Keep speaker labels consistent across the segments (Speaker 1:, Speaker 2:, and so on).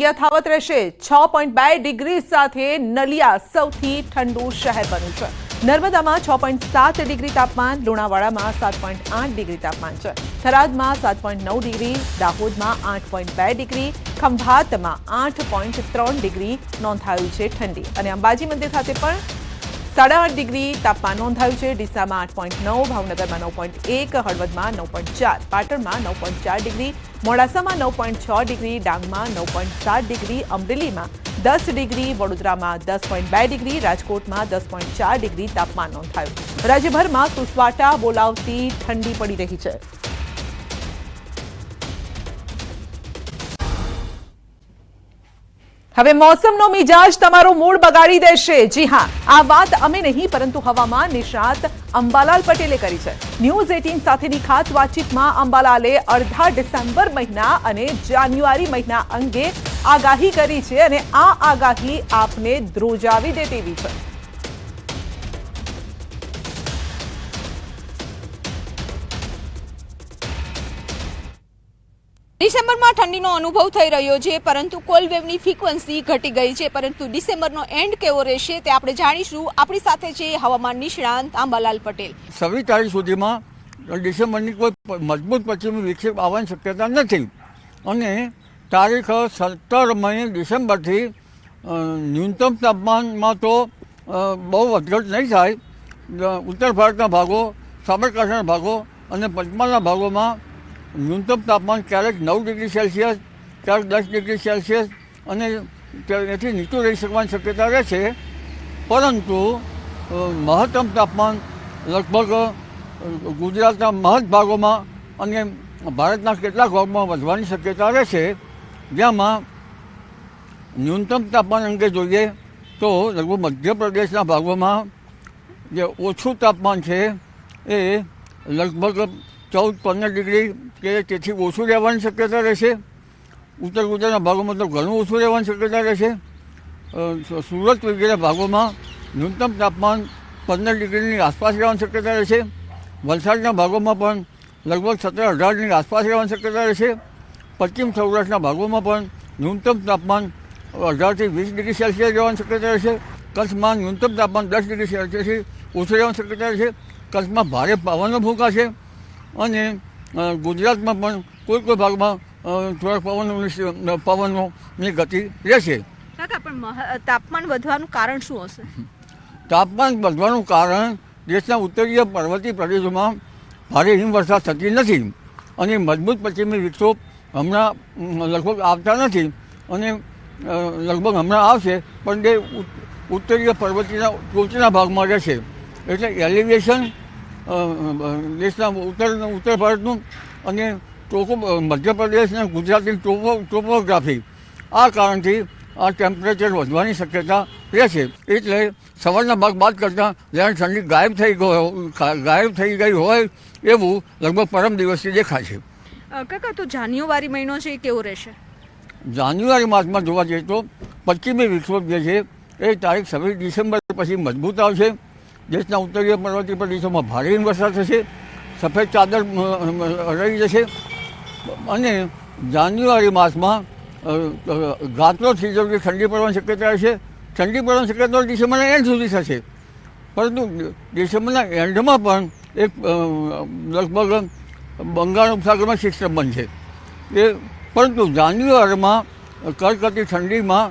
Speaker 1: યથાવત રહેશે। 6.2 ડિગ્રી સાથે નલિયા સૌથી ઠંડુ શહેર બન્યું છે। નર્મદામાં 6.7 ડિગ્રી તાપમાન, લુણાવાડામાં 7.8 ડિગ્રી તાપમાન છે, થરાદમાં 7.9 ડિગ્રી, દાહોદમાં 8.2 ડિગ્રી, ખંભાતમાં 8.3 ડિગ્રી નોંધાયું છે ઠંડી અને અંબાજી મંદિર ખાતે પણ 8.5 ડિગ્રી તાપમાન નોંધાયું છે। ડીસામાં 8.9, ભાવનગરમાં 9.1, હળવદમાં 9.4, પાટણમાં 9.4 ડિગ્રી, મોડાસામાં 9.6 ડિગ્રી, ડાંગમાં 9.7 ડિગ્રી, અમરેલીમાં 10 ડિગ્રી, વડોદરામાં 10.2 ડિગ્રી, રાજકોટમાં 10.4 ડિગ્રી તાપમાન નોંધાયું। રાજ્યભરમાં સુસવાટા બોલાવતી ઠંડી પડી રહી છે। હવે મોસમનો મિજાજ તમારો મૂડ બગાડી દેશે। જી હા, આ વાત અમે નહીં પરંતુ હવામાન નિષ્ણાત અંબાલાલ પટેલે કરી છે। ન્યૂઝ 18 સાથેની ખાસ વાતચીતમાં અંબાલાલે અડધા ડિસેમ્બર મહિના અને જાન્યુઆરી મહિના અંગે આગાહી કરી છે અને આ આગાહી આપને ધ્રુજાવી દે તેવી છે।
Speaker 2: ડિસેમ્બરમાં ઠંડીનો અનુભવ થઈ રહ્યો છે, પરંતુ કોલ્ડ વેવની ફ્રીક્વન્સી ઘટી ગઈ છે, પરંતુ ડિસેમ્બરનો એન્ડ કેવો રહેશે તે આપણે જાણીશું। આપણી સાથે છે હવામાન નિષ્ણાંત અંબાલાલ પટેલ।
Speaker 3: 26 તારીખ સુધીમાં ડિસેમ્બરની કોઈ મજબૂત પશ્ચિમી વિક્ષેપ આવવાની શક્યતા નથી અને તારીખ 17 ડિસેમ્બરથી ન્યૂનતમ તાપમાનમાં તો બહુ વધઘટ નહીં થાય। ઉત્તર ભારતના ભાગો, સાબરકાંઠાના ભાગો અને પંચમહાલના ભાગોમાં ન્યૂનતમ તાપમાન ક્યારેક 9 ડિગ્રી સેલ્સિયસ, ક્યારેક 10 ડિગ્રી સેલ્સિયસ અને એથી નીચું રહી શકવાની શક્યતા રહેશે, પરંતુ મહત્તમ તાપમાન લગભગ ગુજરાતના મહદ ભાગોમાં અને ભારતના કેટલાક ભાગોમાં વધવાની શક્યતા રહેશે। જેમાં ન્યૂનતમ તાપમાન અંગે જોઈએ તો લગભગ મધ્યપ્રદેશના ભાગોમાં જે ઓછું તાપમાન છે એ લગભગ 14-15 ડિગ્રી કે તેથી ઓછું રહેવાની શક્યતા રહેશે। ઉત્તર ગુજરાતના ભાગોમાં તો ઘણું ઓછું રહેવાની શક્યતા રહેશે। સુરત વગેરે ભાગોમાં ન્યૂનતમ તાપમાન 15 ડિગ્રીની આસપાસ રહેવાની શક્યતા રહેશે। વલસાડના ભાગોમાં પણ લગભગ 17-18ની આસપાસ રહેવાની શક્યતા રહેશે। પશ્ચિમ સૌરાષ્ટ્રના ભાગોમાં પણ ન્યૂનતમ તાપમાન 18થી 20 ડિગ્રી સેલ્સિયસ રહેવાની શક્યતા રહેશે। કચ્છમાં ન્યૂનતમ તાપમાન 10 ડિગ્રી સેલ્સિયસથી ઓછું રહેવાની શક્યતા રહેશે। કચ્છમાં ભારે પવનો ફૂંકાશે અને ગુજરાતમાં પણ કોઈ ભાગમાં થોડાક પવનોની ગતિ રહેશે।
Speaker 2: કાકા, પણ તાપમાન વધવાનું કારણ શું હશે?
Speaker 3: તાપમાન વધવાનું કારણ દેશના ઉત્તરીય પર્વતીય પ્રદેશોમાં ભારે હિમવર્ષા થતી નથી અને મજબૂત પશ્ચિમી વિક્ષોભ હમણાં લગભગ આવતા નથી અને લગભગ હમણાં આવશે, પણ તે ઉત્તરીય પર્વતીયના ટોચના ભાગમાં રહેશે। એટલે એલિવેશન દેશના ઉત્તર ભારતનું અને મધ્યપ્રદેશ અને ગુજરાતની ટોપોગ્રાફી આ કારણથી આ ટેમ્પરેચર વધવાની શક્યતા રહેશે। એટલે સવારના ભાગ બાદ કરતાં જ્યારે ઠંડી ગાયબ થઈ ગઈ હોય એવું લગભગ પરમ દિવસથી દેખાય છે।
Speaker 2: કાકા, તો જાન્યુઆરી મહિનો છે એ કેવો રહેશે?
Speaker 3: જાન્યુઆરી માસમાં જોવા જઈએ તો પશ્ચિમી વિક્ષોભ જે છે એ તારીખ 26 ડિસેમ્બર પછી મજબૂત આવશે। દેશના ઉત્તરીય પર્વતીય પ્રદેશોમાં ભારે હિમવર્ષા થશે, સફેદ ચાદર રહી જશે અને જાન્યુઆરી માસમાં ગાત્રો થઈ જવી ઠંડી પડવાની શક્યતા રહેશે। ઠંડી પડવાની શક્યતા ડિસેમ્બરના એન્ડ સુધી થશે, પરંતુ ડિસેમ્બરના એન્ડમાં પણ એક લગભગ બંગાળ ઉપસાગરમાં સિસ્ટમ બનશે પરંતુ જાન્યુઆરીમાં કડકડતી ઠંડીમાં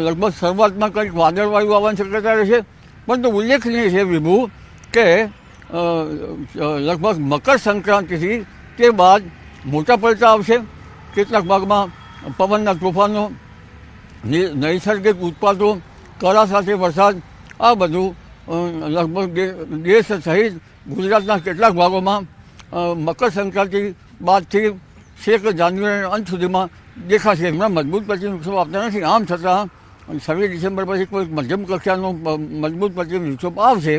Speaker 3: લગભગ શરૂઆતમાં કંઈક વાદળવાયુ આવવાની શક્યતા રહેશે। પરંતુ ઉલ્લેખનીય છે વિભુ કે લગભગ મકર સંક્રાંતિથી તે બાદ મોટા પલટા આવશે। કેટલાક ભાગમાં પવનના તોફાનો, નૈસર્ગિક ઉત્પાતો, કરા સાથે વરસાદ આ બધું લગભગ દેશ સહિત ગુજરાતના કેટલાક ભાગોમાં મકર સંક્રાંતિ બાદથી 6 જાન્યુઆરીના અંત સુધીમાં દેખાશે। હમણાં મજબૂત પશ્ચિમ વિક્ષોભ આવતા નથી, આમ છતાં 26 ડિસેમ્બર પછી કોઈ મધ્યમ કક્ષાનો મજબૂત પશ્ચિમ વિક્ષોભ આવશે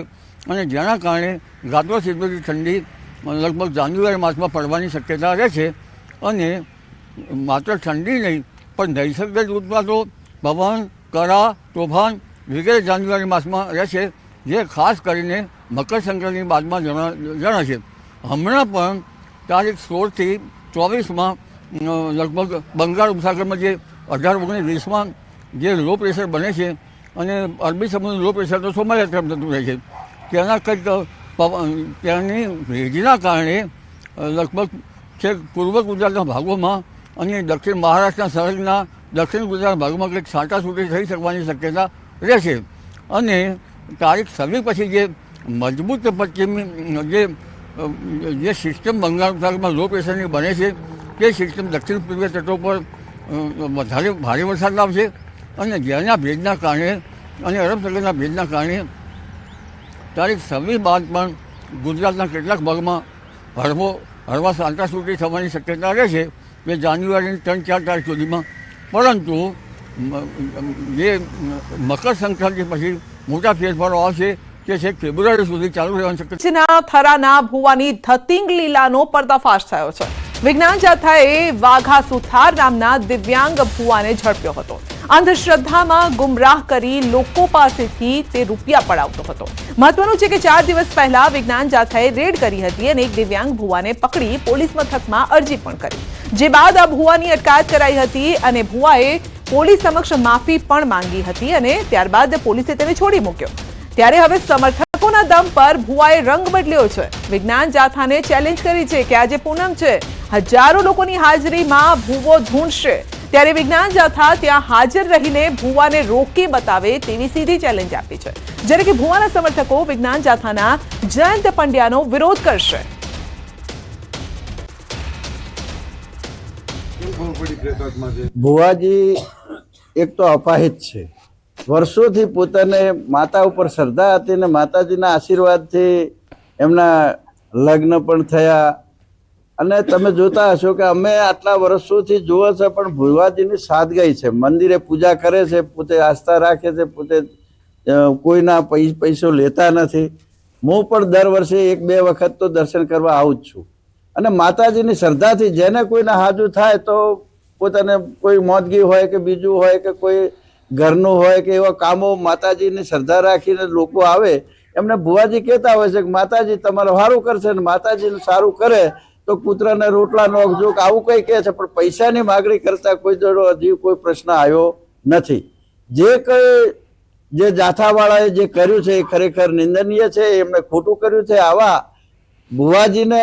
Speaker 3: અને જેના કારણે ગાત્રો સીધોથી ઠંડી લગભગ જાન્યુઆરી માસમાં પડવાની શક્યતા રહેશે અને માત્ર ઠંડી નહીં પણ નૈસર્ગિક ઉત્પાતો, પવન, કરા, તોફાન વગેરે જાન્યુઆરી માસમાં રહેશે, જે ખાસ કરીને મકર સંક્રાંતિ બાદમાં જણાશે। હમણાં પણ તારીખ 16થી 24માં લગભગ બંગાળ ઉપસાગરમાં જે 18-19-20માં જે લો પ્રેશર બને છે અને અરબી સમુદ્રનું લો પ્રેશર તો સોમાલિયા તરફ જતું રહે છે, તેના કંઈક ત્યાંની ભેજના કારણે લગભગ છેક પૂર્વ ગુજરાતના ભાગોમાં અને દક્ષિણ મહારાષ્ટ્રના સરહદના દક્ષિણ ગુજરાતના ભાગોમાં કંઈક છાંટાછૂટી થઈ શકવાની શક્યતા રહેશે. અને તારીખ 26 પછી જે મજબૂત પશ્ચિમી જે સિસ્ટમ બંગાળ ઉપસાગરમાં લો પ્રેશરની બને છે તે સિસ્ટમ દક્ષિણ પૂર્વીય તટો પર વધારે ભારે વરસાદ લાવશે અને જેના ભેજના કારણે અને અરબ સાગરના ભેજના કારણે તારીખ 26 બાદ પણ ગુજરાતના કેટલાક ભાગમાં હળવા છાંટાછૂટી થવાની શક્યતા રહેશે કે જાન્યુઆરીની 3-4 તારીખ સુધીમાં. પરંતુ જે મકર સંક્રાંતિ પછી મોટા ફેરફારો આવશે કે છેક ફેબ્રુઆરી સુધી ચાલુ રહેવાની શક્યતા.
Speaker 1: કચ્છના થરાના ભુવાની ધતિંગ લીલાનો પર્દાફાશ થયો છે. વિજ્ઞાન જાથાએ વાઘા સુથાર નામના દિવ્યાંગ ભુવાને ઝડપ્યો હતો. અંધશ્રદ્ધામાં ગુમરાહ કરી લોકો પાસેથી તે રૂપિયા પડાવતો હતો. મહત્વનું છે કે 4 દિવસ પહેલા વિજ્ઞાન જાથાએ રેડ કરી હતી અને એક દિવ્યાંગ ભુવાને પકડી પોલીસ મથકમાં અરજી પણ કરી, જે બાદ આ ભુવાની અટકાયત કરાઈ હતી અને ભુવાએ પોલીસ સમક્ષ માફી પણ માંગી હતી અને ત્યારબાદ પોલીસે તેને છોડી મૂક્યો. ત્યારે હવે સમર્થકોના દમ પર ભુવાએ રંગ બદલ્યો છે. વિજ્ઞાન જાથાને ચેલેન્જ કરી છે કે આજે પૂનમ છે, હજારો લોકોની હાજરીમાં ભુવો ધૂંઢશે, ત્યારે વિજ્ઞાન જાથા ત્યાં હાજર રહીને ભુવાને રોકી બતાવે તેવી સીધી ચેલેન્જ આપી છે. જ્યારે કે ભુવાના સમર્થકો વિજ્ઞાન જાથાના જયંત પંડ્યાનો વિરોધ કરશે.
Speaker 4: ભુવાજી એક તો અપાહિત છે, વર્ષોથી પોતાને માતા ઉપર શ્રદ્ધા હતી ને માતાજીના આશીર્વાદથી એમના લગ્ન પણ થયા. અને તમે જોતા હશો કે અમે આટલા વર્ષોથી જુઓ છે પણ ભુવાજીની સાદગાઈ છે. મંદિરે પૂજા કરે છે, પોતે આસ્થા રાખે છે, પોતે કોઈના પૈસો લેતા નથી. હું પણ દર વર્ષે 1-2 વખત તો દર્શન કરવા આવું જ છું. અને માતાજીની શ્રદ્ધાથી જેને કોઈને હાજુ થાય તો પોતાને કોઈ મોદગી હોય કે બીજું હોય કે કોઈ ઘરનું હોય કે એવા કામો માતાજીની શ્રદ્ધા રાખીને લોકો આવે, એમને ભુવાજી કહેતા હોય છે કે માતાજી તમારું સારું કરશે ને માતાજીનું સારું કરે તો કૂતરાને રોટલા નોખજો કે આવું કંઈ કહે છે. પણ પૈસાની માગણી કરતા કોઈ જોડો હજી કોઈ પ્રશ્ન આવ્યો નથી. જે જાથાવાળાએ જે કર્યું છે એ ખરેખર નિંદનીય છે, એમણે ખોટું કર્યું છે. આવા ભુવાજીને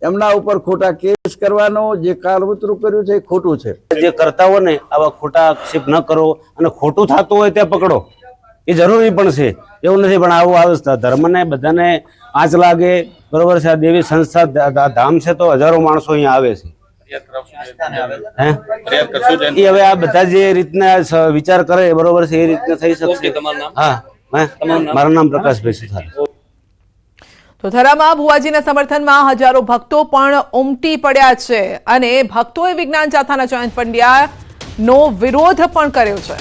Speaker 4: એમના ઉપર ખોટા કેસ કરવાનો જે કાળવતરું કર્યું છે એ ખોટું છે.
Speaker 5: જે કરતા હોય ને આવા ખોટા આક્ષેપ ન કરો અને ખોટું થતું હોય તે પકડો, એ જરૂરી પણ છે, એવું નથી. પણ આવું આવે ધર્મને બધાને આંચ લાગે, બરોબર છે. આ દેવી સંસ્થા ધામ છે તો હજારો માણસો અહીંયા આવે છે. એ હવે આ બધા જે રીતના વિચાર કરે બરોબર છે એ રીતના થઈ શકશે. હા, મારું નામ પ્રકાશભાઈ સુથાર.
Speaker 1: તો થરામાં ભુવાજીના સમર્થનમાં હજારો ભક્તો પણ ઉમટી પડ્યા છે અને ભક્તોએ વિજ્ઞાન જાથાના જયંત પંડ્યાનો વિરોધ પણ કર્યો છે.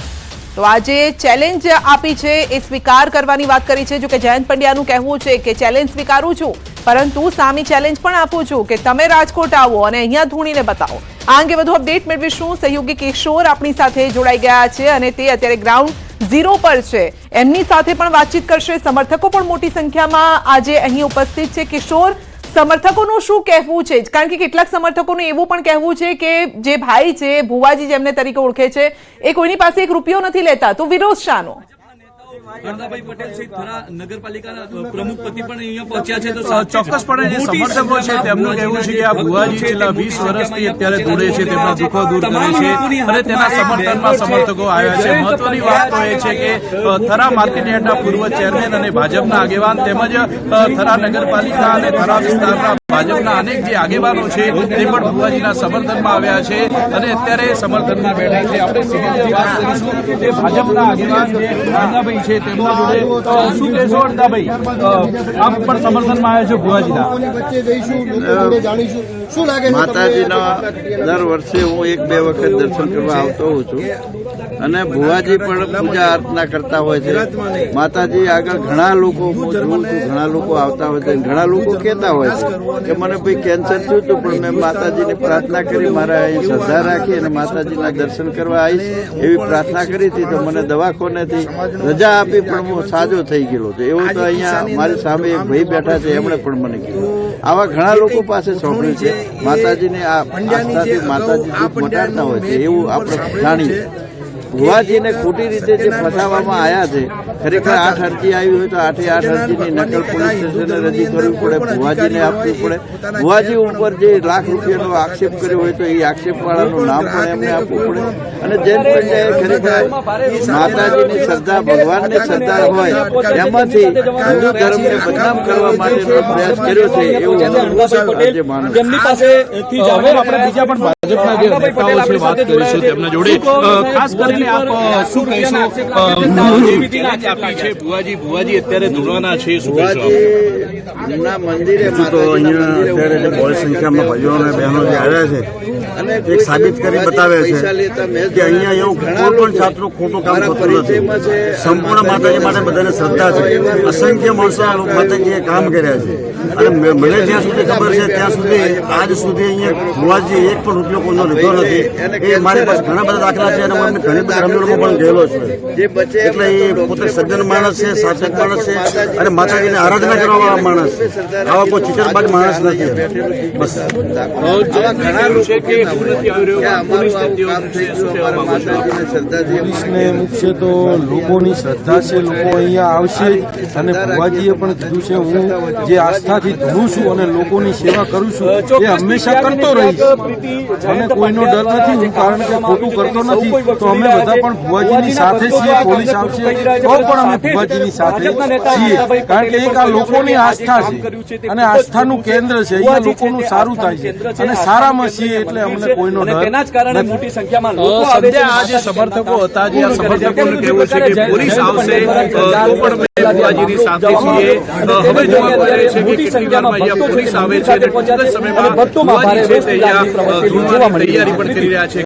Speaker 1: તો આજે ચેલેન્જ આપી છે એ સ્વીકાર કરવાની વાત કરી છે. જો કે જયંત પંડ્યાનું કહેવું છે કે ચેલેન્જ સ્વીકારું છું, પરંતુ સામી ચેલેન્જ પણ આપું છું કે તમે રાજકોટ આવો અને અહીંયા ધૂણીને બતાવો. આ અંગે વધુ અપડેટ મેળવીશું. સહયોગી કિશોર આપણી સાથે જોડાઈ ગયા છે અને તે અત્યારે ગ્રાઉન્ડ ઝીરો પર છે. એમની સાથે પણ વાતચીત કરશે. સમર્થકો પણ મોટી સંખ્યામાં આજે અહીં ઉપસ્થિત છે. કિશોર, સમર્થકોનું શું કહેવું છે? કારણ કે કેટલાક સમર્થકોનું એવું પણ કહેવું છે કે જે ભાઈ છે ભુવાજી જેમને તરીકે ઓળખે છે એ કોઈની પાસે 1 રૂપિયો નથી લેતા, તો વિરોધ શાનો?
Speaker 6: ગણદાભાઈ પટેલ સહિત થરા નગરપાલિકાના પ્રમુખ પતિ પણ અહીંયા પહોંચ્યા છે. તો ચોક્કસપણે જે સમર્થકો છે તેમનું કહેવું છે કે આ ભુવાજી છેલ્લા 20 વર્ષથી અત્યારે જોડે છે, તેમના દુઃખો દૂર કરે છે અને તેના સમર્થનમાં સમર્થકો આવ્યા છે. મહત્વની વાત તો એ છે કે થરા માર્કેટયાર્ડના પૂર્વ ચેરમેન અને ભાજપના આગેવાન તેમજ થરા નગરપાલિકા અને થરા વિસ્તારના ભાજપના અનેક જે આગેવાનો છે તે પણ ભુવાજીના સમર્થનમાં આવ્યા છે અને અત્યારે સમર્થનમાં બેઠા છે. આપણે સીધી વાત કરીશું કે ભાજપના આગેવાન જે ગણદાભાઈ છે તેમના જોડે શું કહેશો? ગણદાભાઈ, આપ પણ સમર્થનમાં આવ્યા છો ભુવાજીના.
Speaker 4: માતાજીના દર વર્ષે હું 1-2 વખત દર્શન કરવા આવતો હોઉં છું અને ભુવાજી પણ પૂજા અર્ચના કરતા હોય છે. માતાજી આગળ ઘણા લોકો હું જોઉં છું, ઘણા લોકો આવતા હોય છે, ઘણા લોકો કહેતા હોય છે કે મને ભાઈ કેન્સર થયું હતું પણ મેં માતાજીની પ્રાર્થના કરી, મારા અહીં શ્રદ્ધા રાખી અને માતાજીના દર્શન કરવા આવીશ એવી પ્રાર્થના કરી હતી, તો મને દવાખાનેથી રજા આપી પણ હું સાજો થઈ ગયેલો છું. એવું તો અહીંયા મારી સામે એક ભાઈ બેઠા છે, એમણે પણ મને કીધું. આવા ઘણા લોકો પાસે સાંભળ્યું છે માતાજીને આ આસ્થાથી માતાજી દુઃખ મટાડતા હોય છે, એવું આપણે જાણીએ. ભુવાજીને ખોટી રીતે જે ફસાવવામાં આવ્યા છે, ખરેખર 8 અરજી આવી હોય તો 8 અરજીની નકલ પોલીસ સ્ટેશને રજી કરવી પડે, ભુવાજીને આપવી પડે. ભુવાજી ઉપર જે લાખ રૂપિયાનો આક્ષેપ કર્યો હોય તો એ આક્ષેપવાળાનું નામ પણ એમને આપવું પડે. અને જૈન પંડ્યાએ ખરેખર માતાજીની શ્રદ્ધા, ભગવાનની શ્રદ્ધા હોય એમાંથી હિન્દુ ધર્મને બદનામ કરવા માટેનો પ્રયાસ કર્યો છે, એવું હું આજે માનું છું.
Speaker 6: તેમની પાસેથી હવે આપણે બીજા પણ ભાજપના જે નેતાઓ છે વાત કરીશું તેમના જોડે. ખાસ કરીને આપ શું કહેશો? આપી છે ભુવાજી અત્યારે દોડવાના છે, શું કહેશો?
Speaker 4: ભુવાજીના મંદિરે
Speaker 7: તો અહીંયા અત્યારે જે બહોળી સંખ્યામાં ભાઈઓ અને બહેનો જે આવ્યા છે એક સાબિત કરી બતાવે છે કે અહીંયા એવું કોઈ પણ જાતનું ખોટું કામ થતું નથી. સંપૂર્ણ માતાજી માટે બધાને શ્રદ્ધા છે. અસંખ્ય માણસો માતાજીએ કામ કર્યા છે અને મને જ્યાં સુધી ખબર છે ત્યાં સુધી આજ સુધી અહીંયા ભુવાજી એક પણ રૂપિયો કોઈનો લીધો નથી. એ મારી પાસે ઘણા બધા દાખલા છે અને મને ઘણી બધી રમણીઓમાં પણ ગયેલો છે. એટલે એ પોતે સજ્જન માણસ છે, સાચક માણસ છે અને માતાજીને આરાધના કરવા વાળા માણસ છે. આવા કોઈ ચીટરબાજ માણસ નથી. બસ
Speaker 8: મુખ્ય તો લોકોની શ્રદ્ધા છે, લોકો અહીંયા આવશે અને ભુવાજીએ પણ કીધું છે હું જે આસ્થાથી ધરું છું અને લોકોની સેવા કરું છું એ હંમેશા કરતો રહીશ. મને કોઈનો ડર નથી, હું કારણ કે ખોટું કરતો નથી. તો અમે બધા પણ ભુવાજીની સાથે છીએ. પોલીસ આવશે તો પણ અમે ભુવાજીની સાથે છીએ, કારણ કે એક આ લોકોની આસ્થા છે અને આસ્થાનું કેન્દ્ર છે. અહીંયા લોકોનું સારું થાય છે અને સારામાં છીએ એટલે અમને કોઈનો ડર
Speaker 6: મોટી સંખ્યામાં આ જે સમર્થકો હતા, જે આ સમર્થકોનું કહેવું છે કે પોલીસ આવશે તો પણ અમે ભુવાજીની સાથે છીએ. હવે જોવા મળે છે કે કેટલી વારમાં અહીંયા પોલીસ આવે છે અને ટૂંક જ સમયમાં ભુવાજી છે તે અહીંયા ધૂળવાની તૈયારી પણ કરી રહ્યા છે.